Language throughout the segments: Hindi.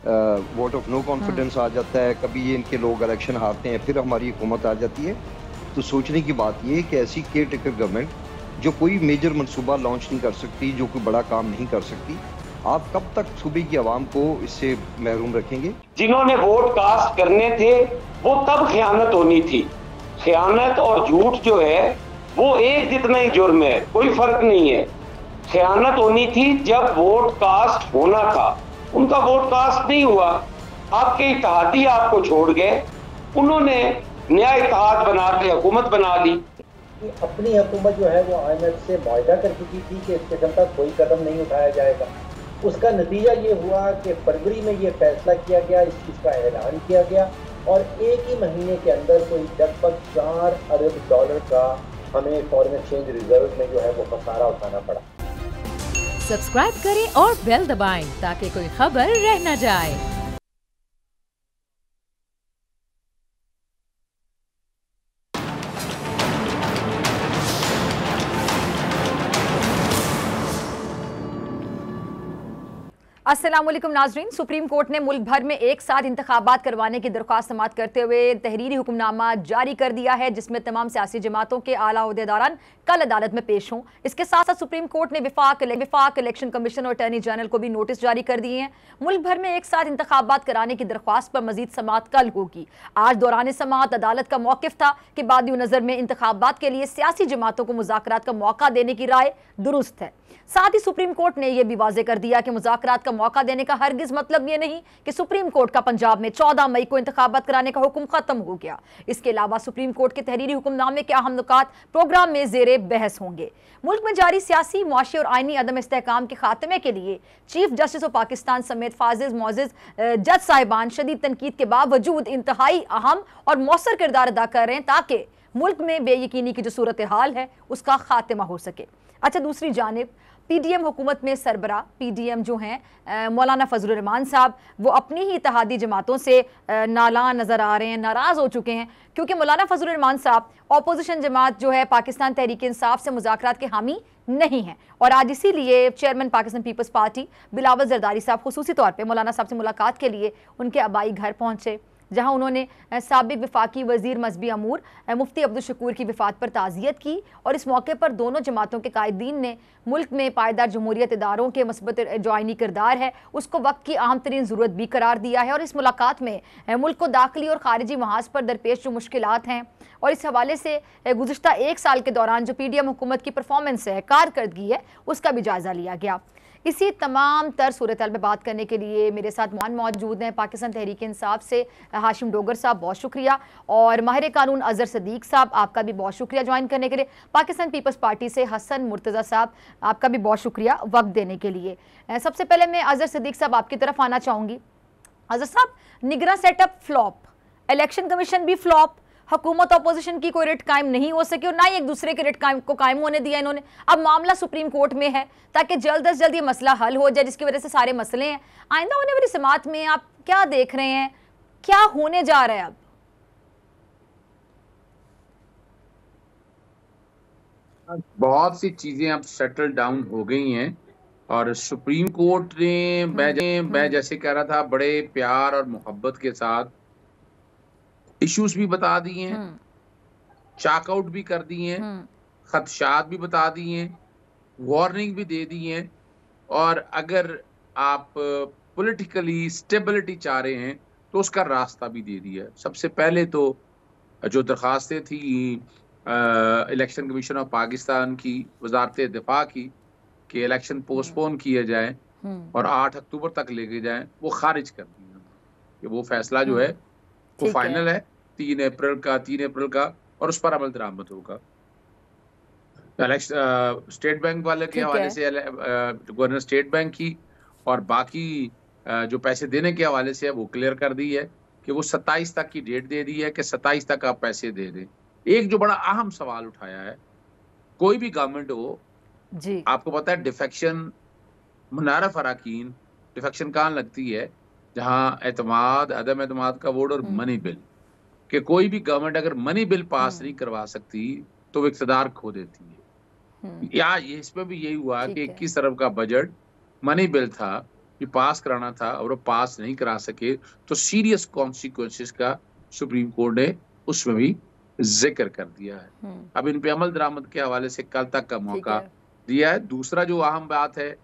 वोट ऑफ नो कॉन्फिडेंस आ जाता है, कभी ये इनके लोग इलेक्शन हारते हैं, फिर हमारी हुकूमत आ जाती है। तो सोचने की बात ये है कि ऐसी केयर टेकर गवर्नमेंट जो कोई मेजर मनसूबा लॉन्च नहीं कर सकती, जो कोई बड़ा काम नहीं कर सकती, आप कब तक सूबे की आवाम को इससे महरूम रखेंगे? जिन्होंने वोट कास्ट करने थे वो तब खयानत होनी थी। खयानत और झूठ जो है वो एक जितना ही जुर्म है, कोई फर्क नहीं है। खयानत होनी थी जब वोट कास्ट होना था, उनका वोट कास्ट नहीं हुआ, आपके इत्तेहादी आपको छोड़ गए, उन्होंने नया इत्तेहाद बना के हुकूमत बना ली। अपनी हुकूमत जो है वो IMF से मुआहदा कर चुकी थी कि इस किस्म का कोई कदम नहीं उठाया जाएगा। उसका नतीजा ये हुआ कि फरवरी में ये फैसला किया गया, इस चीज़ का ऐलान किया गया और एक ही महीने के अंदर कोई लगभग $4 अरब का हमें फॉरेन एक्सचेंज रिजर्व में जो है वो खसारा उठाना पड़ा। सब्सक्राइब करें और बेल दबाएं ताकि कोई खबर रह न जाए। अस्सलाम वालेकुम नाजरीन। सुप्रीम कोर्ट ने मुल्क भर में एक साथ इंतखाबात करवाने की दरख्वास्त समाअत करते हुए तहरीरी हुक्मनामा जारी कर दिया है, जिसमें तमाम सियासी जमातों के आला ओहदेदारान कल अदालत में पेश हों। इसके साथ साथ सुप्रीम कोर्ट ने विफाक इलेक्शन कमीशन और अटॉर्नी जनरल को भी नोटिस जारी कर दिए हैं। मुल्क भर में एक साथ इंतखाबात कराने की दरख्वास्त पर मजीद समाअत कल होगी। आज दौरान समाअत अदालत का मौकिफ था कि बादी नज़र में इंतखाबात के लिए सियासी जमातों को मुज़ाकरात का मौका देने की राय दुरुस्त है। साथ ही सुप्रीम कोर्ट ने यह भी वाजे कर दिया कि मुज़ाकरात का मौका देने का हरगिज मतलब ये नहीं कि सुप्रीम कोर्ट का पंजाब में 14 मई को इंतखाबात कराने का हुक्म खत्म हो गया। इसके अलावा सुप्रीम कोर्ट के तहरीरी हुक्मनामे के अहम नुकात प्रोग्राम में ज़ेरे बहस होंगे। मुल्क में जारी सियासी, मुआशी और आईनी अदम इस्तेहकाम के खात्मे के लिए चीफ जस्टिस ऑफ पाकिस्तान समेत फाजिज मोअज़्ज़िज़ जज साहिबान शदीद तनकीद के बावजूद इंतहाई अहम और मौसर किरदार अदा कर रहे हैं ताकि मुल्क में बेयकीनी की जो सूरत हाल है उसका खात्मा हो सके। अच्छा, दूसरी जानिब PDM हुकूमत में सरबरा PDM जो हैं मौलाना फजलुर रहमान साहब, वो अपनी ही इत्तेहादी जमातों से नालान नज़र आ रहे हैं, नाराज़ हो चुके हैं, क्योंकि मौलाना फजलुर रहमान साहब अपोजिशन जमात जो है पाकिस्तान तहरीक इंसाफ से मुज़ाकरात के हामी नहीं हैं। और आज इसीलिए चेयरमैन पाकिस्तान पीपल्स पार्टी बिलावल जरदारी साहब खुसूसी तौर पर मौलाना साहब से मुलाकात के लिए उनके आबाई घर पहुँचे, जहां उन्होंने साबिक वफाकी वजीर मजहबी अमूर मुफ्ती अब्दुल शकूर की वफात पर ताज़ियत की। और इस मौके पर दोनों जमातों के कायदीन ने मुल्क में पायदार जमहूरियत इदारों के मस्बत जो आइनी किरदार है उसको वक्त की अहम तरीन ज़रूरत भी करार दिया है। और इस मुलाकात में मुल्क को दाखिली और खारिजी महाज पर दरपेश जो मुश्किलात हैं और इस हवाले से गुज़िश्ता 1 साल के दौरान जो PDM हुकूमत की परफॉर्मेंस है, कारकर्दगी है, उसका भी जायज़ा लिया गया। इसी तमाम तर सूरत हाल में बात करने के लिए मेरे साथ मान मौजूद हैं पाकिस्तान तहरीक इंसाफ से हाशिम डोगर साहब, बहुत शुक्रिया, और माहिर कानून अजहर सदीक साहब, आपका भी बहुत शुक्रिया ज्वाइन करने के लिए। पाकिस्तान पीपल्स पार्टी से हसन मुर्तज़ा साहब, आपका भी बहुत शुक्रिया वक्त देने के लिए। सबसे पहले मैं अजहर सदीक साहब आपकी तरफ आना चाहूँगी। अजहर साहब, निगरान सेटअप फ्लॉप, इलेक्शन कमीशन भी फ्लॉप, हुकूमत अपोजिशन की कोई रिट कायम नहीं हो सकी और ना ही एक दूसरे के रिट को कायम होने दिया इन्होंने। अब मामला सुप्रीम कोर्ट में है ताकि जल्द अज जल्द ये मसला हल हो जाए, जिसकी वजह से सारे मसले हैं आइंदा होने वाली समाअत में आप क्या देख रहे हैं, क्या होने जा रहा है? अब बहुत सी चीजें अब सेटल डाउन हो गई हैं और सुप्रीम कोर्ट ने मैं जैसे कह रहा था बड़े प्यार और मोहब्बत के साथ इश्यूज भी बता दिए हैं, चाकआउट भी कर दिए हैं, खदशात भी बता दिए हैं, वार्निंग भी दे दी है। और अगर आप पॉलिटिकली स्टेबिलिटी चाह रहे हैं तो उसका रास्ता भी दे दिया है। सबसे पहले तो जो दरखास्तें थी इलेक्शन कमीशन ऑफ पाकिस्तान की, वजारत दिफा की, कि इलेक्शन पोस्टपोन किए जाए और 8 अक्टूबर तक लेके जाएं, वो खारिज कर दी कि वो फैसला जो है वो फाइनल है 3 अप्रैल का और उस पर अमल दरामद होगा। स्टेट बैंक वाले के हवाले से गवर्नर स्टेट बैंक की और बाकी जो पैसे देने के हवाले से है वो क्लियर कर दी है कि वो 27 तक की डेट दे दी है कि 27 तक आप पैसे दे दें। एक जो बड़ा अहम सवाल उठाया है, कोई भी गवर्नमेंट हो जी, आपको पता है डिफेक्शन, मुनारफ अराकीन डिफेक्शन कहाँ लगती है, जहाँ एतमाद, अदम एतमाद का वोट और मनी बिल, कि कोई भी गवर्नमेंट अगर मनी बिल पास नहीं करवा सकती तो वो इक़्तिदार खो देती है। या इसमें भी यही हुआ कि 21 अरब का बजट मनी बिल था भी पास कराना था और वो पास नहीं करा सके, तो सीरियस कॉन्सिक्वेंसेस का सुप्रीम कोर्ट ने उसमें भी जिक्र कर दिया है। अब इन पे अमल दरामद के हवाले से कल तक का मौका दिया है। दूसरा जो अहम बात है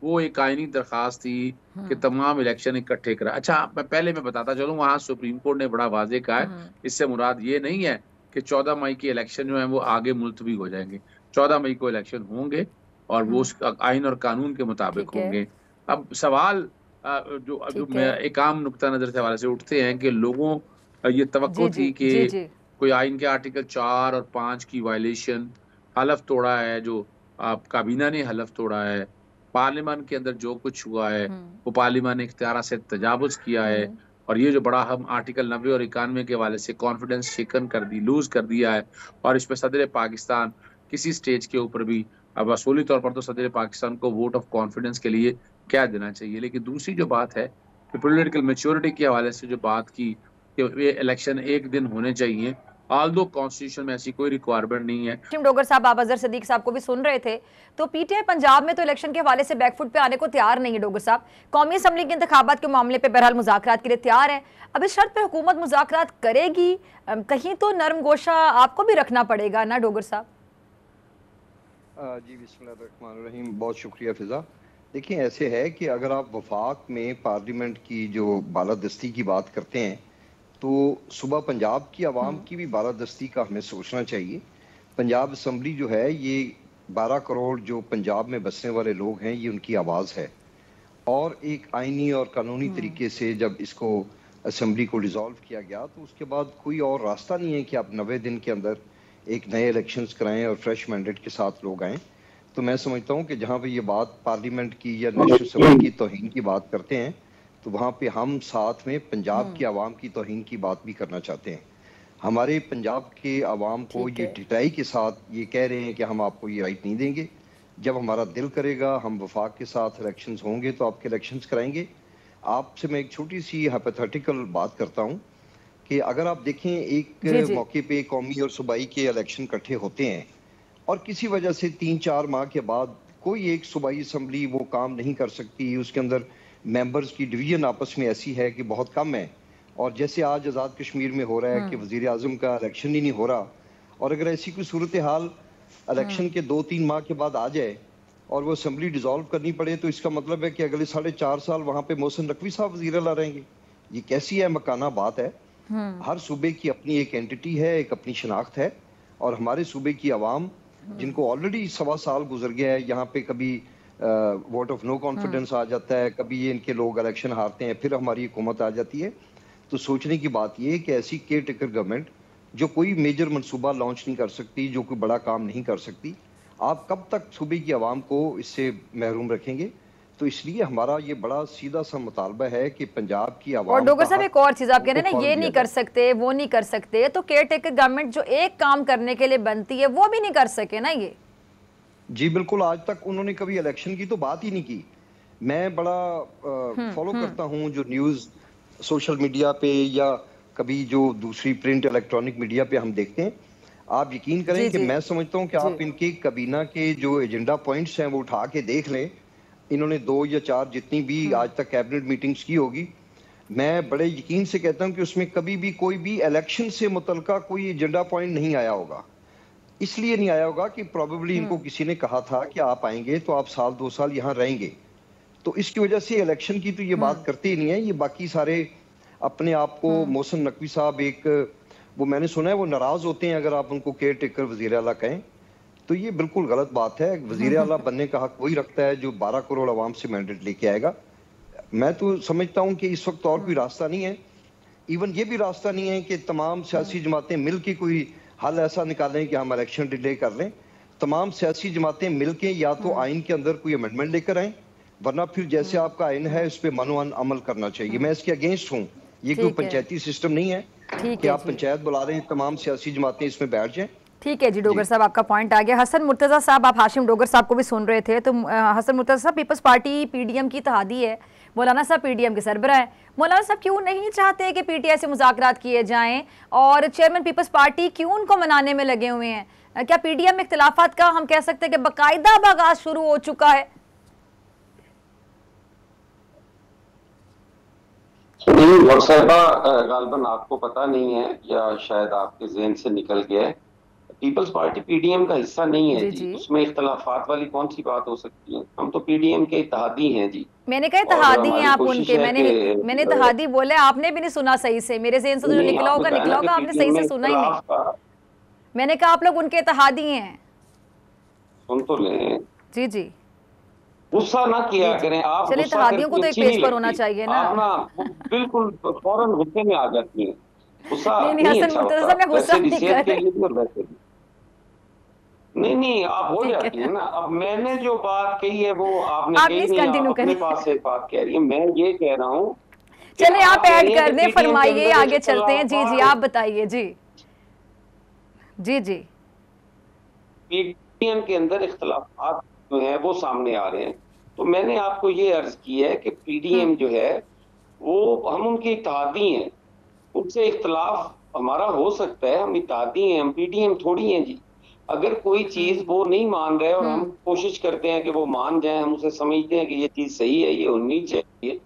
वो एक आईनी दरखास्त थी कि तमाम इलेक्शन इकट्ठे करा। अच्छा, मैं बताता चलूँ, वहाँ सुप्रीम कोर्ट ने बड़ा वाजे कहा है, इससे मुराद ये नहीं है कि 14 मई के इलेक्शन जो है वो आगे मुलतवी हो जाएंगे। 14 मई को इलेक्शन होंगे और वो आइन और कानून के मुताबिक होंगे। अब सवाल जो एक आम नुक्ता नजर से हवाले से उठते हैं कि लोगों ये तवक्को थी कि कोई आइन के आर्टिकल 4 और 5 की वायलेशन, हलफ तोड़ा है, जो काबीना ने हलफ तोड़ा है, पार्लियामान के अंदर जो कुछ हुआ है वो पार्लियामान ने इख्तियार से तजावुज किया है, और ये जो बड़ा हम आर्टिकल 90 और 91 के हवाले से कॉन्फिडेंस शिकन कर दी, लूज कर दिया है, और इस पर सदर पाकिस्तान किसी स्टेज के ऊपर भी, अब असूली तौर पर तो सदर पाकिस्तान को वोट ऑफ कॉन्फिडेंस के लिए क्या देना चाहिए, लेकिन दूसरी जो बात है कि पॉलिटिकल मैच्योरिटी के हवाले से जो बात की कि ये इलेक्शन एक दिन होने चाहिए, आल्दो कॉन्स्टिट्यूशन में ऐसी कोई रिक्वायरमेंट नहीं है। डोगर साहब, आप अजहर सदीक साहब को भी सुन रहे थे, तो पीटीआई पंजाब में तो इलेक्शन के हवाले से बैकफुट पे आने को तैयार नहीं है। डोगर साहब कौमी असम्बली के इंतखाबात के मामले पे बहरहाल मुज़ाकरात के लिए तैयार है। अब इस शर्त पे हुकूमत मुज़ाकरात करेगी, कहीं तो नरम गोशा आपको भी रखना पड़ेगा ना डोगर साहब? जी बिस्मिल्लाहिर्रहमानिर्रहीम, बहुत शुक्रिया फिजा। देखिए, ऐसे है कि अगर आप वफाक में पार्लियामेंट की जो बालादस्ती की बात करते हैं तो सुबह पंजाब की आवाम की भी बालादस्ती का हमें सोचना चाहिए। पंजाब असम्बली जो है ये 12 करोड़ जो पंजाब में बसने वाले लोग हैं, ये उनकी आवाज़ है, और एक आइनी और कानूनी तरीके से जब इसको असम्बली को डिज़ोल्व किया गया तो उसके बाद कोई और रास्ता नहीं है कि आप 90 दिन के अंदर एक नए इलेक्शंस कराएं और फ्रेश मैंडेट के साथ लोग आएँ। तो मैं समझता हूँ कि जहाँ पे ये बात पार्लियामेंट की या नेशनल असम्बली की तौहीन की बात करते हैं तो वहाँ पे हम साथ में पंजाब की आवाम की तौहीन की बात भी करना चाहते हैं। हमारे पंजाब के आवाम को ये ढिठाई के साथ ये कह रहे हैं कि हम आपको ये राइट नहीं देंगे, जब हमारा दिल करेगा हम वफाक के साथ इलेक्शंस होंगे तो आपके इलेक्शंस कराएंगे। आपसे मैं एक छोटी सी हाइपोथेटिकल बात करता हूँ कि अगर आप देखें एक मौके पे कौमी और सूबाई के इलेक्शन इकट्ठे होते हैं और किसी वजह से 3-4 माह के बाद कोई एक सूबाई असम्बली वो काम नहीं कर सकती, उसके अंदर मेंबर्स की डिवीजन आपस में ऐसी है कि बहुत कम है, और जैसे आज आज़ाद कश्मीर में हो रहा है कि वज़ीर आज़म का इलेक्शन ही नहीं हो रहा, और अगर ऐसी कोई सूरत हाल इलेक्शन के 2-3 माह के बाद आ जाए और वो असम्बली डिज़ोल्व करनी पड़े तो इसका मतलब है कि अगले 4.5 साल वहाँ पे मोहसिन नकवी साहब वज़ीर आला रहेंगे। ये कैसी है मकाना बात है। हर सूबे की अपनी एक एंटिटी है, एक अपनी शनाख्त है, और हमारे सूबे की आवाम जिनको ऑलरेडी 1.25 साल गुजर गया है, यहाँ पे कभी वोट ऑफ नो कॉन्फिडेंस आ जाता है, कभी ये इनके लोग इलेक्शन हारते हैं, फिर हमारी हुकूमत आ जाती है। तो सोचने की बात ये है कि ऐसी केयर टेकर गवर्नमेंट जो कोई मेजर मंसूबा लॉन्च नहीं कर सकती, जो कोई बड़ा काम नहीं कर सकती, आप कब तक सूबे की आवाम को इससे महरूम रखेंगे? तो इसलिए हमारा ये बड़ा सीधा सा मुतालबा है कि पंजाब की आवाम। और डोगर साहब एक और चीज आप कह रहे हैं ना, ये नहीं कर सकते वो नहीं कर सकते, तो केयर टेकर गवर्नमेंट जो एक काम करने के लिए बनती है वो भी नहीं कर सके ना ये? जी बिल्कुल, आज तक उन्होंने कभी इलेक्शन की तो बात ही नहीं की। मैं बड़ा फॉलो करता हूँ जो न्यूज़ सोशल मीडिया पे या कभी जो दूसरी प्रिंट इलेक्ट्रॉनिक मीडिया पे हम देखते हैं, आप यकीन करें कि मैं समझता हूँ कि आप इनके काबीना के जो एजेंडा पॉइंट्स हैं वो उठा के देख लें। इन्होंने 2 या 4 जितनी भी आज तक कैबिनेट मीटिंग्स की होगी, मैं बड़े यकीन से कहता हूँ कि उसमें कभी भी कोई भी इलेक्शन से मुतल्लिका कोई एजेंडा पॉइंट नहीं आया होगा। इसलिए नहीं आया होगा कि प्रोबेबली इनको किसी ने कहा था कि आप आएंगे तो आप 1-2 साल यहाँ रहेंगे, तो इसकी वजह से इलेक्शन की तो ये बात करते ही नहीं है। ये बाकी सारे अपने आप को मोहसिन नकवी साहब एक वो मैंने सुना है वो नाराज होते हैं अगर आप उनको केयर टेकर वजीर आला कहें, तो ये बिल्कुल गलत बात है। वजीर आला बनने का हक वही रखता है जो 12 करोड़ आवाम से मैंडेट लेके आएगा। मैं तो समझता हूँ कि इस वक्त और कोई रास्ता नहीं है, इवन ये भी रास्ता नहीं है कि तमाम सियासी जमातें मिल के कोई हल ऐसा निकालें कि हम इलेक्शन डिले कर लें। तमाम सियासी जमातें मिलके या तो आइन के अंदर कोई अमेंडमेंट लेकर आएं, वरना फिर जैसे आपका आइन है उस पर मनोअन अमल करना चाहिए। मैं इसके अगेंस्ट हूँ। ये कोई पंचायती सिस्टम नहीं है कि आप पंचायत बुला रहे हैं, तमाम सियासी जमातें इसमें बैठ जाएं। ठीक है जी, डोगर साहब आपका पॉइंट आ गया। हसन मुर्तज़ा साहब, आप हाशिम डोगर साहब को भी सुन रहे थे, तो हसन मुर्तज़ा साहब पीपल्स पार्टी पीडीएम की इत्तेहादी है, मौलाना साहब पीडीएम के सरबराह हैं। मौलाना साहब क्यों नहीं चाहते कि पीटीआई से मुज़ाकरात किए जाएं, और चेयरमैन पीपल्स पार्टी क्यों उनको मनाने में लगे हुए हैं? क्या पीडीएम में इख्तिलाफात का हम कह सकते हैं कि बाकायदा आगाज शुरू हो चुका है? नहीं डॉक्टर साहिबा, गालबन आपको पता नहीं है या शायद आपके जहन से निकल गया है, पीपल्स पार्टी पीडीएम का हिस्सा नहीं है जी। उसमें इख्तलाफात वाली कौन सी बात हो सकती है? हम तो पीडीएम के इत्तेहादी हैं जी। मैंने कहा इत्तेहादी हैं आप उनके, मैंने इत्तेहादी बोले, आपने भी नहीं सुना सही से, मेरे जहन से तो जो निकला होगा आपने सही से सुना ही नहीं। मैंने कहा आप लोग उनके इत्तेहादी हैं। सुन तो लें जी जी, गुस्सा ना किया करें आप। चलिए इत्तेहादियों को तो एक पेज पर होना चाहिए ना। आप ना बिल्कुल फौरन गुस्से में आ जाती हैं। गुस्सा नहीं हसन मुर्तजा साहब, मैं गुस्सा नहीं कर रही। नहीं आप हो जाती है ना। अब मैंने जो बात कही है वो आपने कही नहीं, आप अपने पास से बात कह रही है। मैं ये कह रहा हूँ, चलिए आप ऐड कर दें, फरमाइए, आगे चलते हैं। जी जी आप बताइए। जी जी जी, पीडीएम के अंदर इख्तलाफात जो है वो सामने आ रहे हैं। तो मैंने आपको ये अर्ज की है कि पीडीएम जो है वो हम उनके इत्तेहादी हैं, उनसे इख्तलाफ हमारा हो सकता है, हम इत्तेहादी हैं, हम पीडीएम थोड़ी हैं जी। अगर कोई चीज वो नहीं मान रहे और हम कोशिश करते हैं कि वो मान जाए, हम उसे समझते हैं कि ये चीज सही है, ये होनी चाहिए,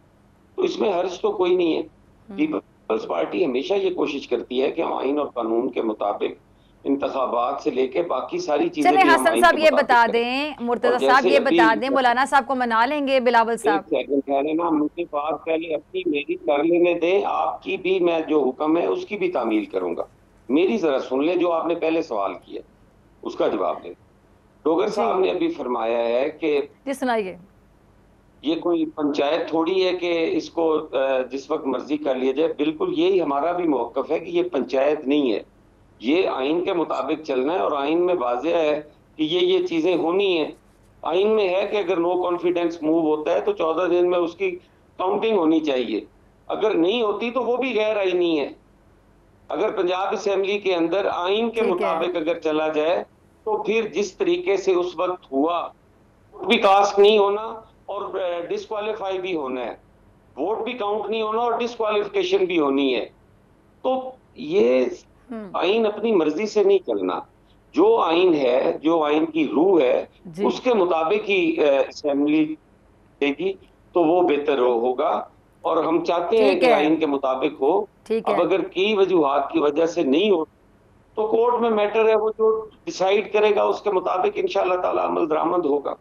तो इसमें हर्ज तो कोई नहीं है। पीपल्स पार्टी हमेशा ये कोशिश करती है कि हम आइन और कानून के मुताबिक इंतखाबात से लेके बाकी सारी चीजें। चलिए हसन साहब ये बता दें, मुर्तजा साहब ये बता दें, मौलाना साहब को मना लेंगे बिलावल साहब? ना मुझे बात पहले अपनी मेरी कर लेने दें, आपकी भी मैं जो हुक्म है उसकी भी तामील करूंगा। मेरी जरा सुन ले, जो आपने पहले सवाल किया उसका जवाब दे। डोगर साहब ने अभी फरमाया है कि जी सुनाइए, ये कोई पंचायत थोड़ी है कि इसको जिस वक्त मर्जी कर लिया जाए। बिल्कुल यही हमारा भी मौकफ है कि ये पंचायत नहीं है, ये आइन के मुताबिक चलना है। और आइन में वाज़ेह है कि ये चीजें होनी है। आइन में है कि अगर नो कॉन्फिडेंस मूव होता है तो 14 दिन में उसकी काउंटिंग होनी चाहिए। अगर नहीं होती तो वो भी गैर आइनी है। अगर पंजाब असेंबली के अंदर आइन के मुताबिक अगर चला जाए तो फिर जिस तरीके से उस वक्त हुआ, भी कास्ट नहीं होना और डिस्क्वालीफाई भी होना है, वोट भी काउंट नहीं होना और डिस्क्वालिफिकेशन भी होनी है। तो ये आइन अपनी मर्जी से नहीं चलना। जो आइन है, जो आइन की रूह है, उसके मुताबिक ही असेंबली देगी तो वो बेहतर होगा। और हम चाहते हैं कि आइन के मुताबिक हो। अब अगर कई वजूहात की वजह से नहीं हो तो कोर्ट में मैटर है, वो जो डिसाइड करेगा उसके मुताबिक इंशाअल्लाह ताला अमल दरामद होगा।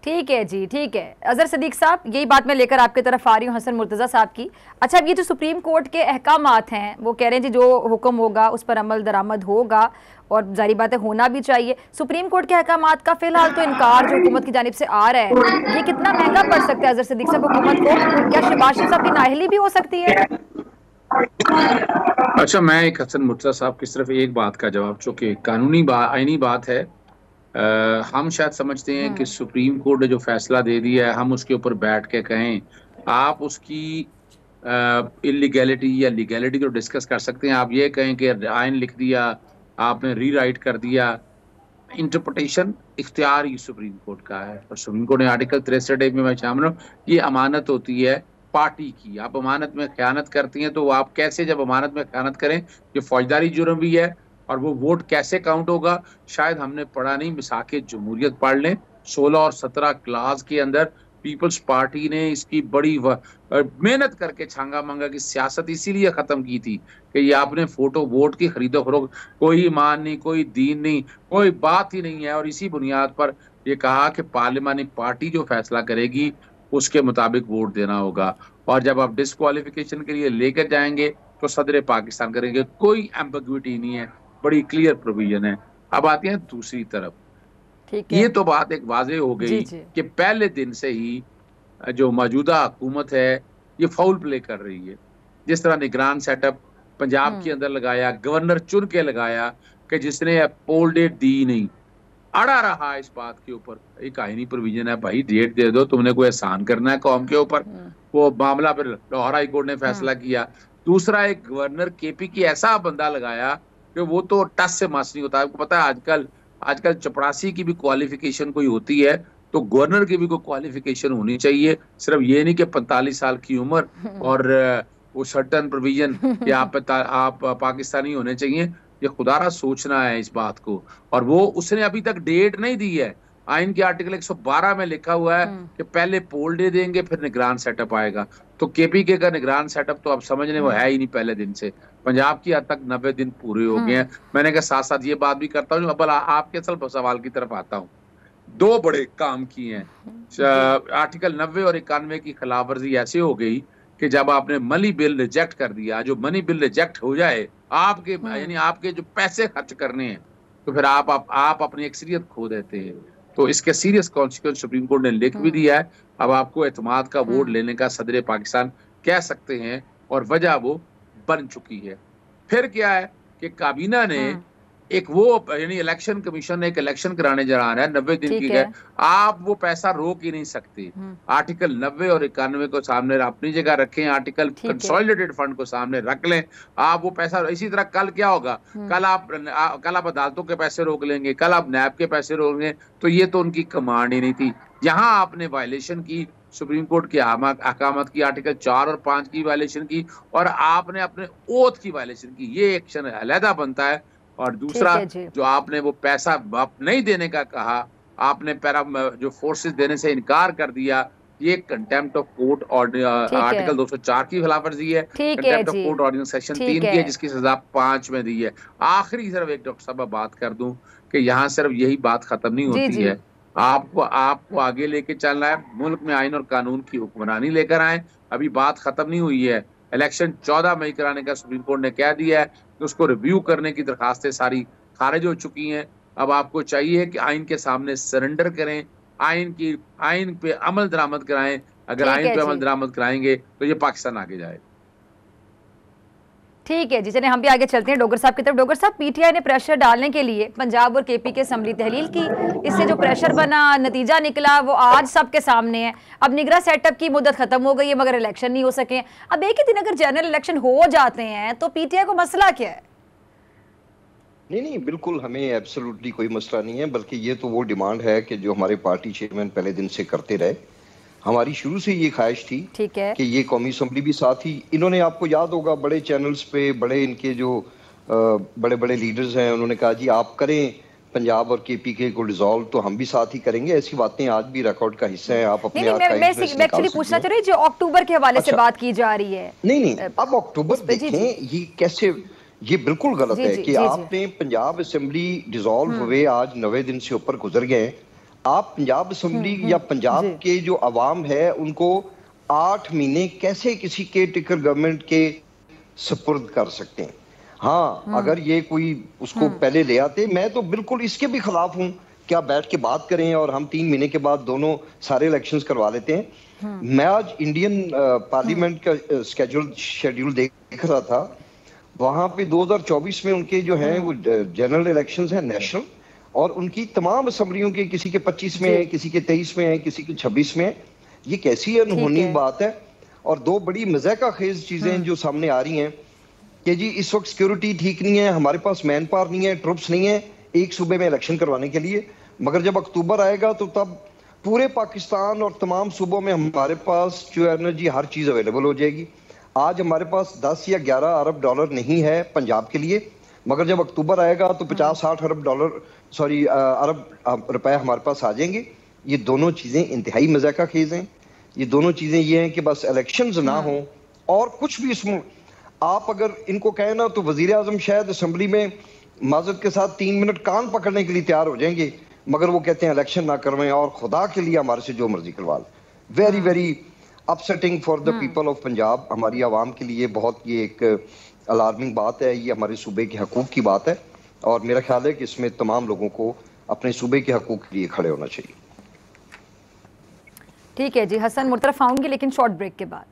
ठीक है जी, ठीक है। अजहर सिद्दीक साहब, यही बात मैं लेकर आपकी तरफ आ रही हूँ हसन मुर्तजा साहब की। अच्छा, ये जो सुप्रीम कोर्ट के अहकामात हैं वो कह रहे हैं जी जो हुक्म होगा उस पर अमल दरामद होगा और जारी बात है होना भी चाहिए। सुप्रीम कोर्ट के अहकामात का फिलहाल तो इनकार जो हुकूमत की जानिब से आ रहा है, ये कितना महंगा पड़ सकता है अजहर सिद्दीक साहब हुकूमत को? क्या शहबाज शरीफ साहब की नाअहली भी हो सकती है? अच्छा, मैं एक हसन मुर्तजा साहब की सिर्फ एक बात का जवाब, चूंकि कानूनी आईनी बात है, हम शायद समझते हैं कि सुप्रीम कोर्ट ने जो फैसला दे दिया है हम उसके ऊपर बैठ के कहें। आप उसकी इलीगैलिटी या लीगैलिटी तो डिस्कस कर सकते हैं। आप ये कहें कि आइन लिख दिया, आपने रीराइट कर दिया, इंटरप्रिटेशन इख्तियार ही सुप्रीम कोर्ट का है। और सुप्रीम कोर्ट ने आर्टिकल 63 में मैं शामिल हूँ, ये अमानत होती है पार्टी की। आप अमानत में ख़यानत करती हैं तो आप कैसे, जब अमानत में ख़यानत करें, ये फौजदारी जुर्म भी है। और वो वोट कैसे काउंट होगा, शायद हमने पढ़ा नहीं, मिसाके जमहूरियत पढ़ लें, 16 और 17 क्लास के अंदर पीपल्स पार्टी ने इसकी बड़ी मेहनत करके छांगा मांगा की सियासत इसीलिए ख़त्म की थी कि ये आपने फोटो वोट की खरीदो फरोख्त, कोई ईमान नहीं, कोई दीन नहीं, कोई बात ही नहीं है। और इसी बुनियाद पर ये कहा कि पार्लियामानी पार्टी जो फैसला करेगी उसके मुताबिक वोट देना होगा। और जब आप डिस्क्वालिफिकेशन के लिए लेकर जाएंगे तो सदर पाकिस्तान करेंगे, कोई एम्बिग्विटी नहीं है, बड़ी क्लियर प्रोविजन है। अब आते हैं दूसरी तरफ, ये तो बात एक वाजे हो गई कि पहले दिन से ही जो मौजूदा हुकूमत है ये फाउल प्ले कर रही है। जिस तरह निगरान सेटअप पंजाब के अंदर लगाया, गवर्नर चुन के लगाया कि जिसने पोल डेट दी नहीं, अड़ा रहा इस बात के ऊपर। एक आईनी प्रोविजन है भाई, डेट दे दो, तुमने कोई एहसान करना है कौम के ऊपर। वो मामला फिर लाहौर हाई कोर्ट ने फैसला किया। दूसरा, एक गवर्नर केपी की ऐसा बंदा लगाया कि वो तो टस से मस नहीं होता। आपको पता है आजकल चपरासी की भी क्वालिफिकेशन कोई होती है तो गवर्नर की भी कोई क्वालिफिकेशन होनी चाहिए। सिर्फ ये नहीं कि 45 साल की उम्र और वो सर्टन प्रोविजन कि आप पाकिस्तानी होने चाहिए। ये खुदारा सोचना है इस बात को। और वो उसने अभी तक डेट नहीं दी है। आइन के आर्टिकल 112 में लिखा हुआ है कि पहले पोल डे देंगे फिर निगरान सेटअप आएगा। तो केपीके का निगरान सेटअप तो आप समझ लें वो है ही नहीं पहले दिन से। पंजाब की हद तक 90 दिन पूरे हो गए हैं। मैंने कहा साथ साथ ये बात भी करता हूँ, अब आपके असल सवाल की तरफ आता हूँ। 2 बड़े काम किए हैं। आर्टिकल 90 और 91 की खिलाफ वर्जी ऐसे हो गई कि जब आपने मनी बिल रिजेक्ट कर दिया, जो मनी बिल रिजेक्ट हो जाए आपके यानी आपके जो पैसे खर्च करने हैं, तो फिर आप अपनी अक्सरियत खो देते हैं। तो इसके सीरियस कॉन्सिक्वेंस सुप्रीम कोर्ट ने लिख भी दिया है। अब आपको एतमाद का वोट लेने का सदर पाकिस्तान कह सकते हैं और वजह वो बन चुकी है। फिर क्या है कि काबीना ने एक वो यानी इलेक्शन कमीशन ने एक इलेक्शन कराने जा रहा है 90 दिन की गए, आप वो पैसा रोक ही नहीं सकते। आर्टिकल 90 और 91 को सामने अपनी जगह रखें, आर्टिकल कंसोलिडेटेड फंड को सामने रख लें, आप वो पैसा। इसी तरह कल क्या होगा, कल आप अदालतों के पैसे रोक लेंगे, कल आप नैब के पैसे रोक लेंगे। तो ये तो उनकी कमांड ही नहीं थी। यहाँ आपने वायलेशन की, सुप्रीम कोर्ट के अहकामात की, आर्टिकल 4 और 5 की वायलेशन की, और आपने अपने ओथ की वायलेशन की। ये एक्शन अलहदा बनता है। और दूसरा जो आपने वो पैसा नहीं देने का कहा, आपने जो फोर्सेस देने से इनकार कर दिया, ये कंटेम्प्ट ऑफ कोर्ट और आर्टिकल 204 की खिलाफवर्जी है, contempt of court ordinance section 3 की है, जिसकी सजा 5 में दी है। आखिरी सिर्फ एक डॉक्टर साहब बात कर दूं कि यहाँ सिर्फ यही बात खत्म नहीं होती है, आपको आगे लेके चलना है। मुल्क में आइन और कानून की हुक्मरानी लेकर आए। अभी बात खत्म नहीं हुई है। इलेक्शन 14 मई कराने का सुप्रीम कोर्ट ने कह दिया है कि उसको रिव्यू करने की दरखास्तें सारी खारिज हो चुकी हैं। अब आपको चाहिए कि आइन के सामने सरेंडर करें, आइन पे अमल दरामद कराएं। अगर आइन पे अमल दरामद कराएंगे तो ये पाकिस्तान आगे जाएगा। ठीक है जी, चलिए हम भी आगे चलते हैं डोगर साहब की तरफ। डोगर साहब, पीटीआई ने प्रेशर डालने के लिए पंजाब और केपी के असम्बली तहलील की, इससे जो प्रेशर बना, नतीजा निकला वो आज सबके सामने है। अब निगरां सेटअप की मुद्दत खत्म हो गई है मगर इलेक्शन नहीं हो सके। अब एक ही दिन अगर जनरल इलेक्शन हो जाते हैं तो पीटीआई को मसला क्या है? नहीं, बिल्कुल हमें एब्सोल्युटली कोई मसला नहीं है, बल्कि ये तो वो डिमांड है कि जो हमारे पार्टी चेयरमैन पहले दिन से करते रहे। हमारी शुरू से ये ख्वाहिश थी कि ये कौमी असम्बली भी साथ ही, इन्होंने आपको याद होगा बड़े चैनल्स पे बड़े इनके जो बड़े बड़े लीडर्स हैं, उन्होंने कहा जी आप करें पंजाब और केपीके को डिसॉल्व तो हम भी साथ ही करेंगे। ऐसी बातें आज भी रिकॉर्ड का हिस्सा है। आप अपने मैं एक्चुअली पूछना चाह रही जो अक्टूबर के हवाले से बात की जा रही है। नहीं, अब अक्टूबर देखें, ये कैसे, ये बिल्कुल गलत है कि आपने पंजाब असम्बली डिसॉल्व हुए आज 90 दिन से ऊपर गुजर गए। आप पंजाब असम्बली या पंजाब के जो अवाम है उनको 8 महीने कैसे किसी के टिकर गवर्नमेंट के सुपुर्द कर सकते हैं? हाँ, अगर ये कोई उसको पहले ले आते, मैं तो बिल्कुल इसके भी खिलाफ हूँ। क्या बैठ के बात करें और हम 3 महीने के बाद दोनों सारे इलेक्शंस करवा लेते हैं। मैं आज इंडियन पार्लियामेंट का शेड्यूल देख रहा था, वहां पे 2024 में उनके जो है वो जनरल इलेक्शंस हैं नेशनल, और उनकी तमाम असम्बलियों के किसी के 25 में है, किसी के 23 में है, किसी के 26 में है। ये कैसी अनहोनी बात है। और 2 बड़ी मज़ाक़ा खेज चीजें जो सामने आ रही हैं कि जी इस वक्त सिक्योरिटी ठीक नहीं है, हमारे पास मैन पावर नहीं है, ट्रुप्स नहीं है एक सूबे में इलेक्शन करवाने के लिए, मगर जब अक्टूबर आएगा तो तब पूरे पाकिस्तान और तमाम सूबों में हमारे पास जो एनर्जी हर चीज अवेलेबल हो जाएगी। आज हमारे पास 10 या 11 अरब डॉलर नहीं है पंजाब के लिए, मगर जब अक्टूबर आएगा तो 50-60 अरब रुपए हमारे पास आ जाएंगे। ये दोनों चीजें इंतहाई मज़ाक़ा खेज हैं। ये दोनों चीजें ये हैं कि बस इलेक्शंस ना हो और कुछ भी इसमें आप अगर इनको कहें ना तो वजीर आजम शायद असम्बली में माजरत के साथ 3 मिनट कान पकड़ने के लिए तैयार हो जाएंगे, मगर वो कहते हैं इलेक्शन ना करवाएं और खुदा के लिए हमारे से जो मर्जी करवा लें। Very very upsetting for the people of Punjab. हमारी आवाम के लिए बहुत ये एक अलार्मिंग बात है। ये हमारे सूबे के हकूक की बात है और मेरा ख्याल है कि इसमें तमाम लोगों को अपने सूबे के हकूक के लिए खड़े होना चाहिए। ठीक है जी, हसन मुर्तज़ा आऊंगी लेकिन शॉर्ट ब्रेक के बाद।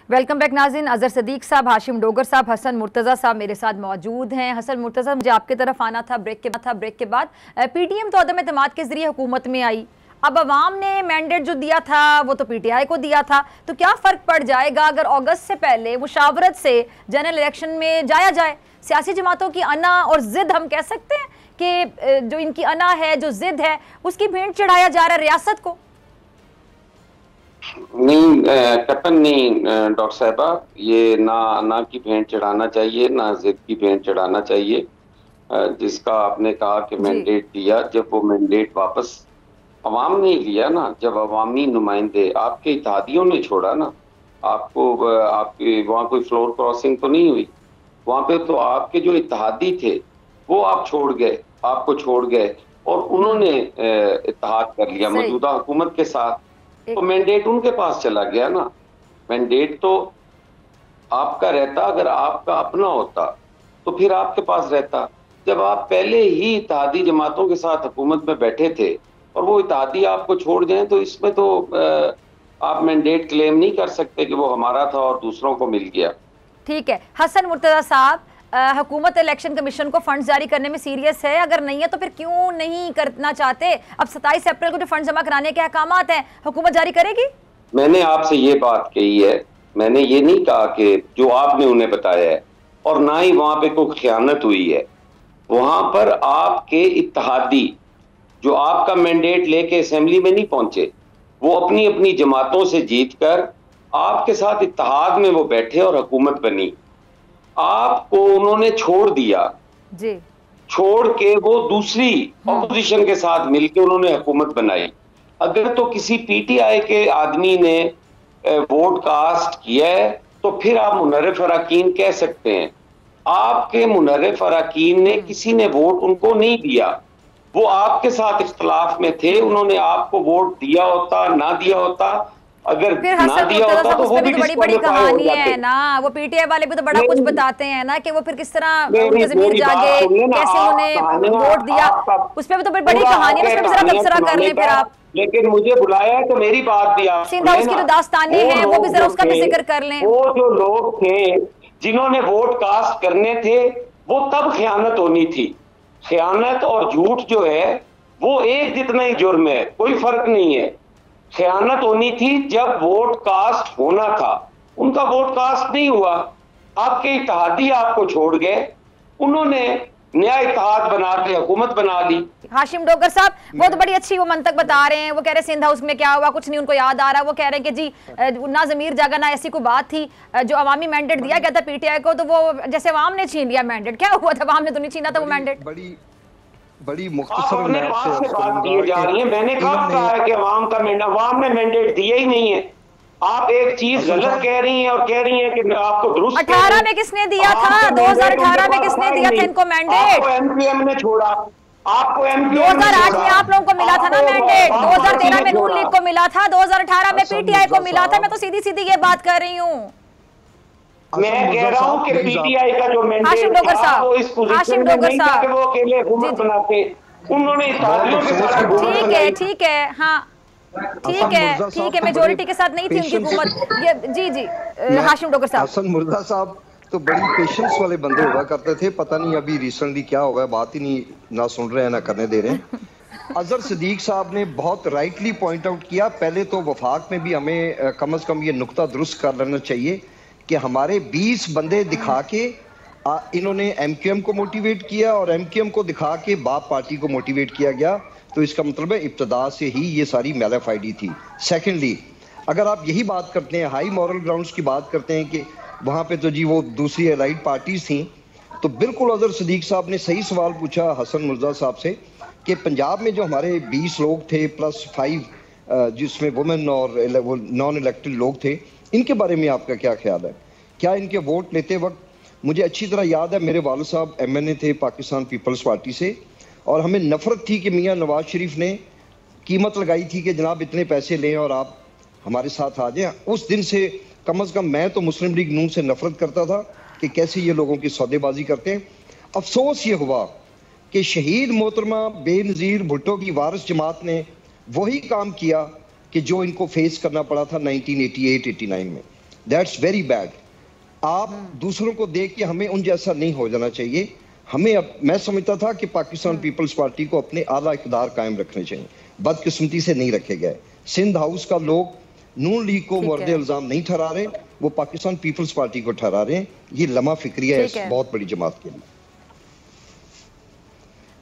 वेलकम बैक नाज़रीन। अजहर सदीक साहब, हाशिम डोगर साहब, हसन मुर्तज़ा साहब मेरे साथ मौजूद हैं। हसन मुर्तज़ा, मुझे आपकी तरफ आना था ब्रेक के बाद। पीटीएम तो अदम एतमाद के जरिए हुकूमत में आई, अब अवाम ने मैंडेट जो दिया था वो तो पीटीआई को दिया था, तो क्या फ़र्क पड़ जाएगा अगर अगस्त से पहले मुशावरत से जनरल इलेक्शन में जाया जाए? सियासी जमातों की अना और जिद हम कह सकते हैं कि जो इनकी अना है, जो जिद है, उसकी भेंट चढ़ाया जा रहा है रियासत को? नहीं, कतन नहीं डॉक्टर साहबा, ये ना की भेंट चढ़ाना चाहिए, ना जिद की भेंट चढ़ाना चाहिए। जिसका आपने कहा कि मैंडेट दिया, जब वो मैंडेट वापस अवाम ने लिया ना, जब अवामी नुमाइंदे आपके इत्तेहादियों ने छोड़ा ना, आपको आपके वहाँ कोई फ्लोर क्रॉसिंग तो नहीं हुई, वहाँ पे तो आपके जो इत्तेहादी थे वो आप छोड़ गए, आपको छोड़ गए और उन्होंने इत्तेहाद कर लिया मौजूदा हुकूमत के साथ, तो मैंडेट उनके पास चला गया ना। मैंडेट तो आपका रहता, अगर आपका अपना होता तो फिर आपके पास रहता। जब आप पहले ही इत्तेहादी जमातों के साथ हुकूमत में बैठे थे और वो इत्तेहादी आपको छोड़ जाएं, तो इसमें तो आप मैंडेट क्लेम नहीं कर सकते कि वो हमारा था और दूसरों को मिल गया। ठीक है, हसन मुर्तजा साहब, हुकूमत इलेक्शन कमीशन को फंड जारी करने में सीरियस है? अगर नहीं है तो फिर क्यों नहीं करना चाहते? अब 27 अप्रैल को जो फंड जमा कराने के अहकामात हैं, हुकूमत जारी करेगी? मैंने आपसे ये बात कही है, मैंने ये नहीं कहा कि जो आपने उन्हें बताया है, और ना ही वहां पे कोई खयानत हुई है। वहां पर आपके इत्तेहादी जो आपका मैंडेट लेके असेंबली में नहीं पहुंचे, वो अपनी अपनी जमातों से जीतकर आपके साथ इत्तेहाद में वो बैठे और हुकूमत बनी। आपको उन्होंने छोड़ दिया जी, छोड़ के वो दूसरी ऑपोजिशन के साथ मिलकर उन्होंने हुकूमत बनाई। अगर तो किसी पीटीआई के आदमी ने वोट कास्ट किया है तो फिर आप मुनर्रिफ अराकीन कह सकते हैं। आपके मुनर्रिफ अराकीन ने किसी ने वोट उनको नहीं दिया, वो आपके साथ इख्तलाफ में थे, उन्होंने आपको वोट दिया होता ना दिया होता, अगर ना दिया होता तो वो भी बड़ी बड़ी कहानी है ना। वो पीटीआई वाले भी तो बड़ा कुछ बताते हैं ना कि वो फिर किस तरह उनके ज़मीर जागे, कैसे उन्हें वोट दिया, उस पर भी तो बड़ी कहानी है, उस पर भी जरा तबसरा कर लें फिर आप। लेकिन मुझे बुलाया तो मेरी बात भी आप सिंध हाउस की जो दास्तानी है वो भी जरा उसका भी जिक्र कर लें। वो जो लोग थे जिन्होंने वोट कास्ट करने थे, वो तब खयानत होनी थी। खयानत और झूठ जो है वो एक जितना ही जुर्म है, कोई फर्क नहीं है। खयानत होनी थी जब वोट कास्ट होना था, उनका वोट कास्ट नहीं हुआ, आपके इत्तेहादी आपको छोड़ गए, उन्होंने नया इत्तेहाद बना के हुकूमत बना ली। हाशिम डोगर साहब वो तो बड़ी अच्छी वो मंतक बता रहे हैं, वो कह रहे हैं सिंध हाउस में क्या हुआ, कुछ नहीं उनको याद आ रहा। वो कह रहे हैं कि जी ना ज़मीर जागा ना ऐसी कोई बात थी, जो अवामी मैंडेट दिया गया था पीटीआई को, तो वो जैसे अवाम ने छीन लिया मैंडेट। क्या हुआ था, अवाम ने तो नहीं छीना था वो मैंडेट। बड़ी मुख्तसर अपने पास से बात दिए जा रही है। मैंने कब कहा है कि अवाम का मैंडेट, अवाम ने मैंडेट दिया ही नहीं है। आप एक चीज गलत कह रही हैं और कह रही हैं कि आपको दुरुस्त। 18 में किसने दिया था? 2018 में किसने दिया था इनको मैंडेट? एमपीएम ने छोड़ा, आपको 2008 में आप लोगों को मिला था ना मैंडेट, 2013 में नून लीग को मिला था, 2018 में पीटीआई को मिला था। मैं तो सीधी सीधी ये बात कर रही हूँ। मैं कह रहा हूं कि पीटीआई का जो मैंडेट हाशिम डोगर साहब, वो इस पोजीशन में नहीं था कि वो अकेले हुकूमत बनाते, उन्होंने इत्तेहादियों के साथ। ठीक है, ठीक है, हाँ ठीक है, मेजोरिटी के साथ नहीं थी उनकी हुकूमत। ये जी हाशिम डोगर साहब, हसन मुर्तजा साहब तो बड़ी पेशेंस वाले बंदे हुआ करते थे। पता नहीं अभी रिसेंटली क्या हो गया, बात ही नहीं, ना सुन रहे हैं ना करने दे रहे हैं। अजहर सिद्दीक साहब ने बहुत राइटली पॉइंट आउट किया। पहले तो वफाक में भी हमें कम से कम ये नुक्ता दुरुस्त कर लेना चाहिए कि हमारे 20 बंदे दिखा के इन्होंने एमक्यूएम को मोटिवेट किया और एमक्यूएम को दिखा के बाप पार्टी को मोटिवेट किया गया। तो इसका मतलब है इब्तदा से ही ये सारी मैलाफाइडी थी। सेकेंडली, अगर आप यही बात करते हैं, हाई मॉरल ग्राउंड्स की बात करते हैं कि वहाँ पे तो जी वो दूसरी एलाइड पार्टीज थी, तो बिल्कुल अजहर सिद्दीक साहब ने सही सवाल पूछा हसन मुर्तजा साहब से कि पंजाब में जो हमारे 20 लोग थे प्लस 5 जिसमें वुमेन और नॉन इलेक्टेड लोग थे, इनके बारे में आपका क्या ख्याल है? क्या इनके वोट लेते वक्त, मुझे अच्छी तरह याद है मेरे वालिद साहब एमएनए थे पाकिस्तान पीपल्स पार्टी से, और हमें नफरत थी कि मियां नवाज शरीफ ने कीमत लगाई थी कि जनाब इतने पैसे लें और आप हमारे साथ आ जाएं। उस दिन से कम मैं तो मुस्लिम लीग नून से नफरत करता था कि कैसे ये लोगों की सौदेबाजी करते हैं। अफसोस ये हुआ कि शहीद मोहतरमा बेनज़ीर भुट्टो की वारिस जमात ने वही काम किया कि जो इनको फेस करना पड़ा था 1988-89 में। That's very bad. आप दूसरों को देख के हमें उन जैसा नहीं हो जाना चाहिए। हमें मैं समझता था कि पाकिस्तान पीपल्स पार्टी को अपने आला इक़्तिदार कायम रखने चाहिए, बदकिस्मती से नहीं रखे गए। सिंध हाउस का लोग नून लीग को मुर्द इल्जाम नहीं ठहरा रहे, वो पाकिस्तान पीपल्स पार्टी को ठहरा रहे हैं। ये लमा फिक्रिया है इस बहुत बड़ी जमात के लिए।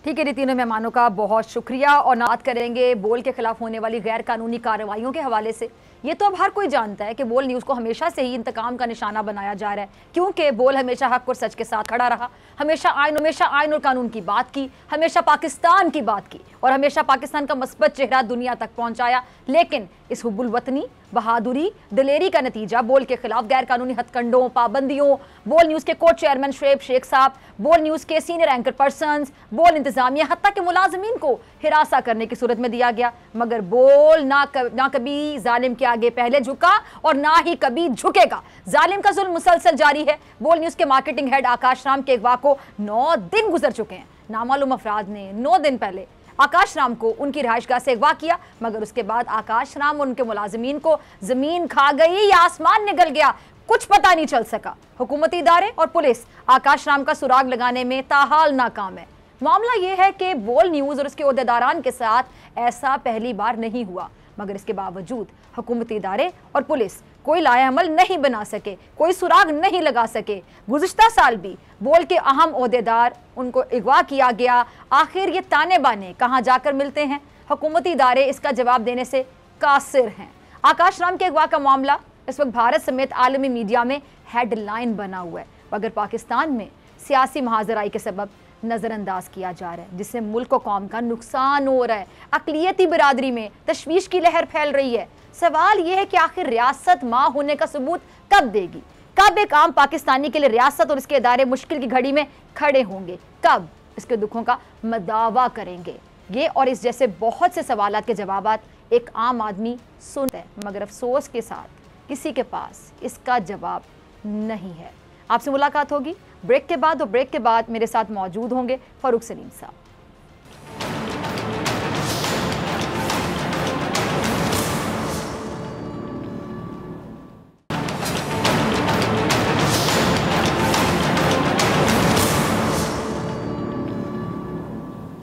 ठीक है, तीनों मेहमानों का बहुत शुक्रिया। और बात करेंगे बोल के खिलाफ होने वाली गैर कानूनी कार्रवाइयों के हवाले से। ये तो अब हर कोई जानता है कि बोल न्यूज़ को हमेशा से ही इंतकाम का निशाना बनाया जा रहा है, क्योंकि बोल हमेशा हक और सच के साथ खड़ा रहा, हमेशा आइन और कानून की बात की, हमेशा पाकिस्तान की बात की और हमेशा पाकिस्तान का मस्बत चेहरा दुनिया तक पहुंचाया। लेकिन इस हुब्बुल वतनी, बहादुरी, दिलेरी का नतीजा बोल के खिलाफ गैर कानूनी हथकंडों, पाबंदियों, बोल न्यूज़ के को चेयरमैन शुएब शेख साहब, बोल न्यूज़ के सीनियर एंकर पर्सन, बोल इंतजामिया, हत्ता के मुलाजमीन को हिरासा करने की सूरत में दिया गया। मगर बोल ना कभी जालिम के आगे पहले झुका और ना ही कभी झुकेगा। जालिम का जुल्म मुसलसल जारी है। बोल न्यूज़ के मार्केटिंग हेड आकाश राम के अगवा को 9 दिन गुजर चुके हैं। नामालूम अफराद ने 9 दिन पहले आकाश राम को उनकी रिहाइशगाह से अगवा किया, मगर उसके बाद आकाश राम और उनके मुलाजिमीन को जमीन खा गई या आसमान निकल गया, कुछ पता नहीं चल सका। हुकूमती इदारे और पुलिस आकाश राम का सुराग लगाने में ताहाल नाकाम है। मामला यह है कि बोल न्यूज़ और उसके ओहदेदारान के साथ ऐसा पहली बार नहीं हुआ, मगर इसके बावजूद हुकूमती इदारे और पुलिस कोई लाएअमल नहीं बना सके, कोई सुराग नहीं लगा सके। गुज़िश्ता साल भी बोल के अहम ओहदेदार, उनको अगवा किया गया। आखिर ये ताने बाने कहाँ जाकर मिलते हैं? हुकूमती इदारे इसका जवाब देने से कासिर हैं। आकाश राम के अगवा का मामला इस वक्त भारत समेत आलमी मीडिया में हेडलाइन बना हुआ है, मगर पाकिस्तान में सियासी महाजराई के सबब नज़रअंदाज किया जा रहा है, जिससे मुल्क और कौम का नुकसान हो रहा है। अक़लियती बिरादरी में तशवीश की लहर फैल रही है। सवाल यह है कि आखिर रियासत माँ होने का सबूत कब देगी? कब एक आम पाकिस्तानी के लिए रियासत और इसके इदारे मुश्किल की घड़ी में खड़े होंगे? कब इसके दुखों का मदावा करेंगे? ये और इस जैसे बहुत से सवालात के जवाबात एक आम आदमी सुनता है, मगर अफसोस के साथ किसी के पास इसका जवाब नहीं है। आपसे मुलाकात होगी ब्रेक के बाद, और ब्रेक के बाद मेरे साथ मौजूद होंगे फारूक सलीम साहब।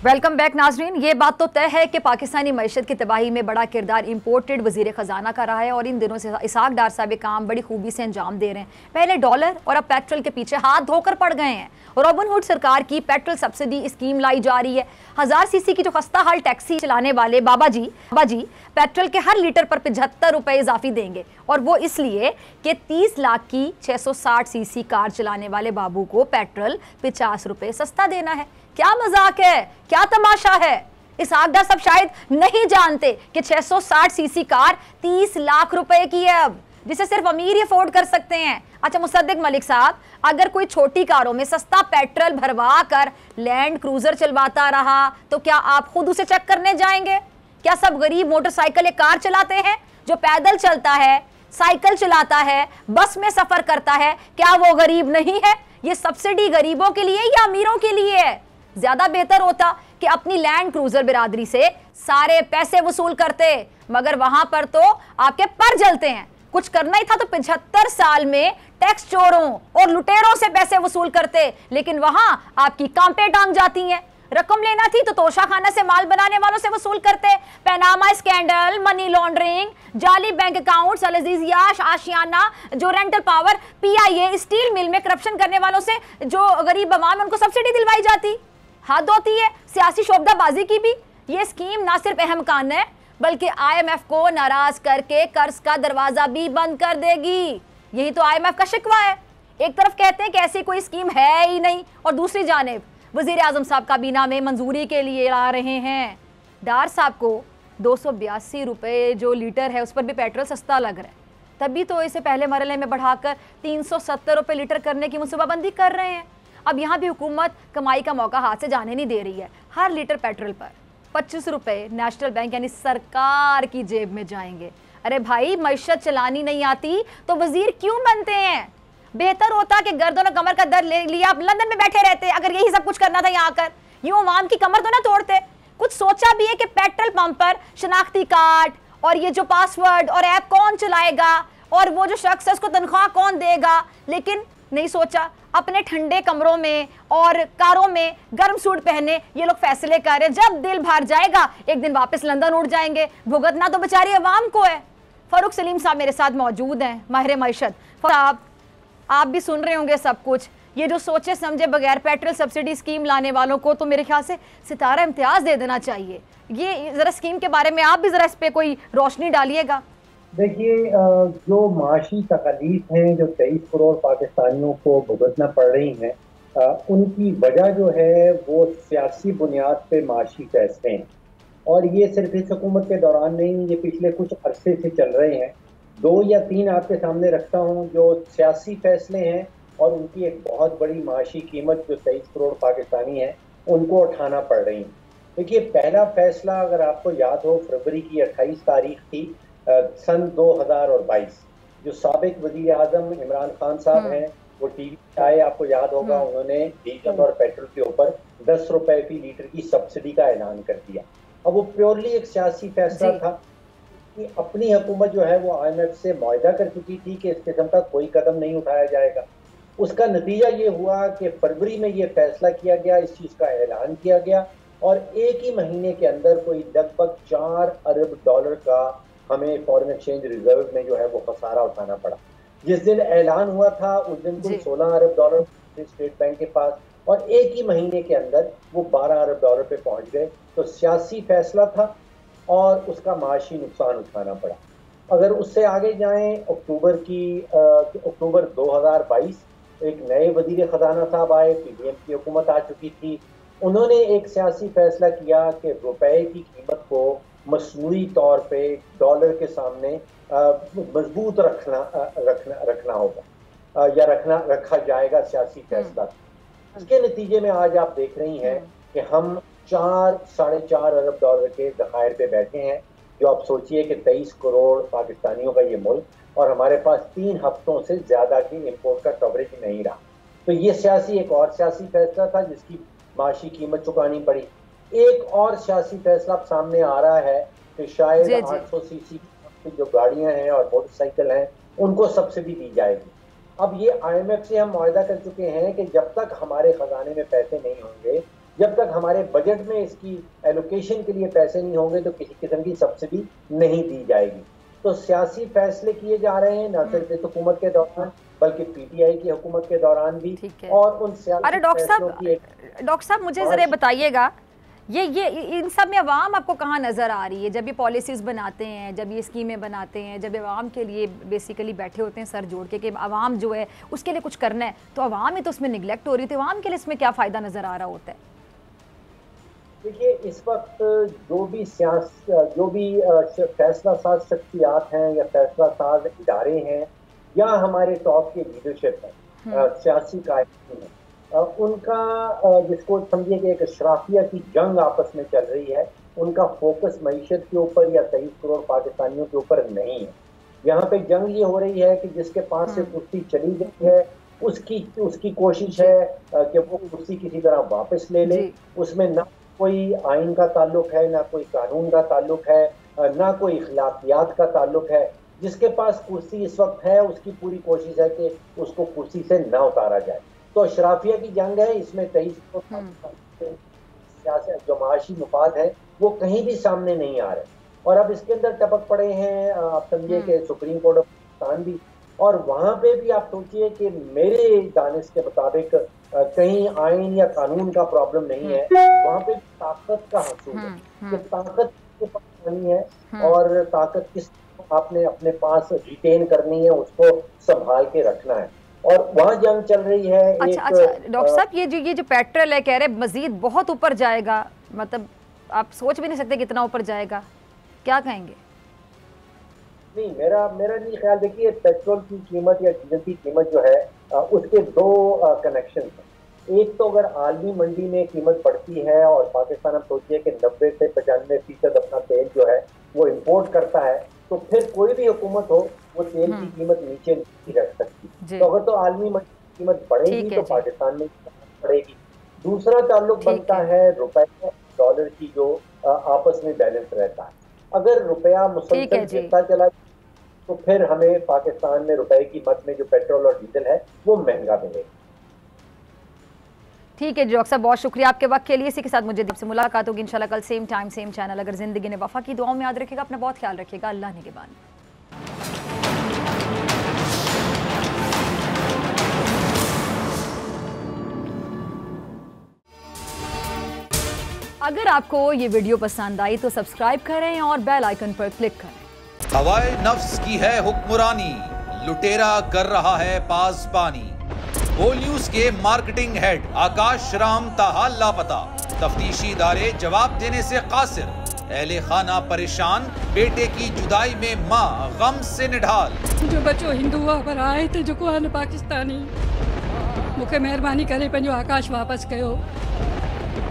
वेलकम बैक नाजरीन। ये बात तो तय है कि पाकिस्तानी मईशत की तबाही में बड़ा किरदार इंपोर्टेड वजीर ख़जाना का रहा है, और इन दिनों से इसहाक डार साहब काम बड़ी खूबी से अंजाम दे रहे हैं। पहले डॉलर और अब पेट्रोल के पीछे हाथ धोकर पड़ गए हैं। रॉबिनहुड सरकार की पेट्रोल सब्सिडी स्कीम लाई जा रही है। 1000 सीसी की जो खस्ता हाल टैक्सी चलाने वाले बाबा जी पेट्रोल के हर लीटर पर 75 रुपए इजाफी देंगे, और वो इसलिए कि 30 लाख की 660 सीसी कार चलाने वाले बाबू को पेट्रोल 50 रुपए सस्ता देना है। क्या मजाक है, क्या तमाशा है? इसहाक डार साहब शायद नहीं जानते कि 660 सीसी कार 30 लाख रुपए की है अब, जिसे सिर्फ अमीर ही अफोर्ड कर सकते हैं। अच्छा मुसद्दिक मलिक साहब, अगर कोई छोटी कारों में सस्ता पेट्रोल भरवा कर लैंड क्रूजर चलवाता रहा तो क्या आप खुद उसे चेक करने जाएंगे? क्या सब गरीब मोटरसाइकिल या कार चलाते हैं? जो पैदल चलता है, साइकिल चलाता है, बस में सफर करता है, क्या वो गरीब नहीं है? ये सब्सिडी गरीबों के लिए या अमीरों के लिए है? ज्यादा बेहतर होता कि अपनी लैंड क्रूजर बिरादरी से सारे पैसे वसूल करते, मगर वहां पर तो आपके पर जलते हैं। कुछ करना ही था तो 75 साल में टैक्स चोरों और लुटेरों से पैसे वसूल करते, लेकिन वहां आपकी कांपे टांग जाती हैं। रकम लेना थी तो तोशा खाना से माल बनाने वालों से वसूल करते। पैनामा स्कैंडल, मनी लॉन्ड्रिंग, जाली बैंक अकाउंट्स, अल-अजीज याश, आशियाना, जो rental power, PIA, steel mill में करप्शन करने वालों से जो गरीब अवाम उनको सब्सिडी दिलवाई जाती। हद होती है सियासी शोबदाबाजी की भी। ये स्कीम ना सिर्फ अहम कान है, बल्कि IMF को नाराज करके कर्ज का दरवाजा भी बंद कर देगी। यही तो IMF का शिकवा है। एक तरफ कहते हैं कि ऐसी कोई स्कीम है ही नहीं, और दूसरी जानिब वजीर आजम साहब काबीना में मंजूरी के लिए ला रहे हैं। डार साहब को 282 रुपये जो लीटर है उस पर भी पेट्रोल सस्ता लग रहा है, तभी तो इसे पहले मरहले में बढ़ाकर 370 रुपये लीटर करने की मनसूबाबंदी कर रहे हैं। अब यहाँ भी हुकूमत कमाई का मौका हाथ से जाने नहीं दे रही है। हर लीटर पेट्रोल पर 25 रुपये नेशनल बैंक यानी सरकार की जेब में जाएंगे। अरे भाई, मईशत चलानी नहीं आती तो वजीर क्यों बनते हैं? बेहतर होता कि गर्दन और कमर का दर्द ले लिया, आप लंदन में बैठे रहते। अगर यही सब कुछ करना था यहाँ आकर, यूं अवाम की कमर तो ना तोड़ते। कुछ सोचा भी है कि पेट्रोल पंप पर शनाख्ती कार्ड और ये जो पासवर्ड और ऐप कौन चलाएगा, और वो जो शख्स है उसको तनख्वाह कौन देगा? लेकिन नहीं सोचा। अपने ठंडे कमरों में और कारों में गर्म सूट पहने ये लोग फैसले कर रहे हैं। जब दिल भर जाएगा एक दिन वापस लंदन उड़ जाएंगे। भुगतना तो बेचारी अवाम को है। फारूक सलीम साहब मेरे साथ मौजूद हैं, माहिर मईशत। आप भी सुन रहे होंगे सब कुछ ये जो सोचे समझे बगैर पेट्रोल सब्सिडी स्कीम लाने वालों को तो मेरे ख्याल से सितारा इम्तियाज दे देना चाहिए। ये जरा स्कीम के बारे में आप भी जरा इस पे कोई रोशनी डालिएगा। देखिए, जो माशी तकलीफ हैं जो 23 करोड़ पाकिस्तानियों को भुगतना पड़ रही हैं, उनकी वजह जो है वो सियासी बुनियाद पे माशी फैसले हैं, और ये सिर्फ इस हुकूमत के दौरान नहीं, ये पिछले कुछ अरसे से चल रहे हैं। 2 या 3 आपके सामने रखता हूँ जो सियासी फैसले हैं और उनकी एक बहुत बड़ी माशी कीमत जो 23 करोड़ पाकिस्तानी हैं उनको उठाना पड़ रही है। देखिए, पहला फैसला अगर आपको याद हो, फरवरी की 28 तारीख थी सन 2022। जो साबिक वज़ीर आज़म इमरान खान साहब हैं वो टीवी पे आए, आपको याद होगा, उन्होंने डीजल और पेट्रोल के ऊपर 10 रुपए फी लीटर की सब्सिडी का ऐलान कर दिया। अब वो प्योरली एक सियासी फैसला था कि अपनी हुकूमत जो है वो IMF से मुआहदा कर चुकी थी कि इस किस्म का कोई कदम नहीं उठाया जाएगा। उसका नतीजा ये हुआ कि फरवरी में ये फैसला किया गया, इस चीज़ का ऐलान किया गया, और एक ही महीने के अंदर कोई लगभग 4 अरब डॉलर का हमें फॉरेन एक्सचेंज रिजर्व में जो है वो खसारा उठाना पड़ा। जिस दिन ऐलान हुआ था उस दिन कुल 16 अरब डॉलर स्टेट बैंक के पास, और एक ही महीने के अंदर वो 12 अरब डॉलर पे पहुंच गए। तो सियासी फैसला था और उसका माशी नुकसान उठाना पड़ा। अगर उससे आगे जाएं, अक्टूबर 2022 एक नए वजीर खजाना साहब आए, PDM की हुकूमत आ चुकी थी। उन्होंने एक सियासी फैसला किया कि रुपए की कीमत को मसनूई तौर पे डॉलर के सामने मजबूत रखना होगा या रखा जाएगा। सियासी फैसला, इसके नतीजे में आज आप देख रही हैं कि हम 4-4.5 अरब डॉलर के ज़खायर पे बैठे हैं। जो आप सोचिए कि 23 करोड़ पाकिस्तानियों का ये मुल्क, और हमारे पास 3 हफ्तों से ज़्यादा की इम्पोर्ट का कवरेज नहीं रहा। तो ये एक और सियासी फैसला था जिसकी माशी कीमत चुकानी पड़ी। एक और सियासी फैसला सामने आ रहा है कि शायद 800 सीसी की जो गाड़ियां हैं और मोटरसाइकिल हैं उनको सब्सिडी दी जाएगी। अब ये IMF से हम मुआहदा कर चुके हैं कि जब तक हमारे खजाने में पैसे नहीं होंगे, जब तक हमारे बजट में इसकी एलोकेशन के लिए पैसे नहीं होंगे, तो किसी किस्म की सब्सिडी नहीं दी जाएगी। तो सियासी फैसले किए जा रहे हैं, न सिर्फ इस हुकूमत के दौरान बल्कि PTI की हुकूमत के दौरान भी। और उन सियासी डॉक्टर साहब मुझे जरा बताइएगा, ये इन सब में अवाम आपको कहाँ नज़र आ रही है? जब ये पॉलिसीज़ बनाते हैं, जब ये स्कीमें बनाते हैं, जब अवाम के लिए बेसिकली बैठे होते हैं सर जोड़ के कि अवाम जो है उसके लिए कुछ करना है, तो अवाम ही तो उसमें निगलेक्ट हो रही थी। अवाम के लिए इसमें क्या फ़ायदा नज़र आ रहा होता है? देखिए, इस वक्त जो भी फैसला साज शख्सियात हैं या फैसला साज इदारे हैं या हमारे टॉप के लीडरशिप हैं, सियासी कायदीन हैं, उनका जिसको समझिए कि एक अशराफिया की जंग आपस में चल रही है, उनका फोकस मईशत के ऊपर या 23 करोड़ पाकिस्तानियों के ऊपर नहीं है। यहाँ पे जंग ये हो रही है कि जिसके पास से कुर्सी चली गई है उसकी कोशिश है कि वो कुर्सी किसी तरह वापस ले ले। उसमें ना कोई आइन का ताल्लुक है, ना कोई कानून का ताल्लुक है, ना कोई इखलाकियात का ताल्लुक है। जिसके पास कुर्सी इस वक्त है उसकी पूरी कोशिश है कि उसको कुर्सी से न उतारा जाए। तो अशराफिया की जंग है, इसमें 23 जो माशी मुफाद है वो कहीं भी सामने नहीं आ रहे, और अब इसके अंदर टपक पड़े हैं आप समझिए कि सुप्रीम कोर्ट ऑफ पाकिस्तान भी, और वहां पे भी आप सोचिए कि मेरे दानिश के मुताबिक कहीं आइन या कानून का प्रॉब्लम नहीं है, वहां पे ताकत का हसूल है कि ताकत के पास नहीं है, और ताकत किस आपने अपने पास रिटेन करनी है, उसको संभाल के रखना है, और वहाँ जंग चल रही है। अच्छा, डॉक्टर साहब, ये जो पेट्रोल है कह रहे मजीद बहुत ऊपर जाएगा, मतलब आप सोच भी नहीं सकते कितना ऊपर जाएगा, क्या कहेंगे? नहीं, मेरा नहीं ख्याल। देखिए, पेट्रोल की कीमत या डीजल की कीमत जो है उसके 2 कनेक्शन हैं। एक तो अगर आलमी मंडी में कीमत बढ़ती है और पाकिस्तान हम सोचिए कि 90 से 95% अपना तेल जो है वो इम्पोर्ट करता है, तो फिर कोई भी हुकूमत हो वो तेल की कीमत नीचे नहीं रख सकती। तो अगर तो आलमी मंडी की कीमत बढ़ेगी तो पाकिस्तान में बढ़ेगी। दूसरा ताल्लुक बनता है रुपए डॉलर की जो आपस में बैलेंस रहता है। अगर रुपया मुसलसल गिरता चला तो फिर हमें पाकिस्तान में रुपए की मद में जो पेट्रोल और डीजल है वो महंगा मिलेगा। ठीक है जी डॉक्टर साहब, बहुत शुक्रिया आपके वक्त के लिए। इसी के साथ मुझे आपसे मुलाकात होगी इंशाल्लाह कल सेम टाइम सेम चैनल। अगर जिंदगी ने वफा की, दुआओं में याद रखिएगा, अपना बहुत ख्याल रखिएगा। अल्लाह निगहबान। अगर आपको ये वीडियो पसंद आई तो सब्सक्राइब करें और बेल आइकन पर क्लिक करें। हवाए नफ्स की है हुक्मरानी, लुटेरा कर रहा है पासबानी। बोल न्यूज के मार्केटिंग हेड आकाश राम ताहाल लापता, तफ्तीशी इदारे जवाब देने से कासिर। अहले खाना परेशान, बेटे की जुदाई में माँ गम से निढाल। जो बच्चो हिंदू पर आए थे जो को पाकिस्तानी, मुखे मेहरबानी करे पंहिंजो आकाश वापस कयो।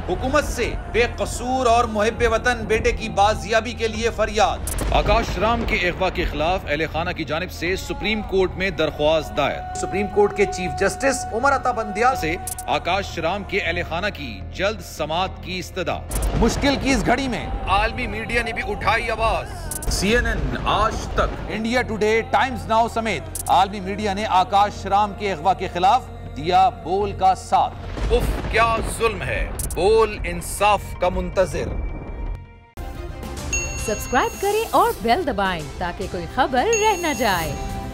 हुकूमत से बेकसूर और मुहिब्बे वतन बेटे की बाजियाबी के लिए फरियाद। आकाश राम के अगवा के खिलाफ अहले खाना की जानिब से सुप्रीम कोर्ट में दरख्वास्त दायर। सुप्रीम कोर्ट के चीफ जस्टिस उमर अता बंदियाल से आकाश राम के अहले खाना की जल्द समाअत की इस्तदा। मुश्किल की इस घड़ी में आलमी मीडिया ने भी उठाई आवाज। CNN, आज तक, इंडिया टुडे, टाइम्स नाउ समेत आलमी मीडिया ने आकाश राम के अगवा के खिलाफ दिया बोल का साथ। उफ क्या जुल्म है, बोल इंसाफ का मुंतजिर। सब्सक्राइब करें और बेल दबाएं ताकि कोई खबर रह न जाए।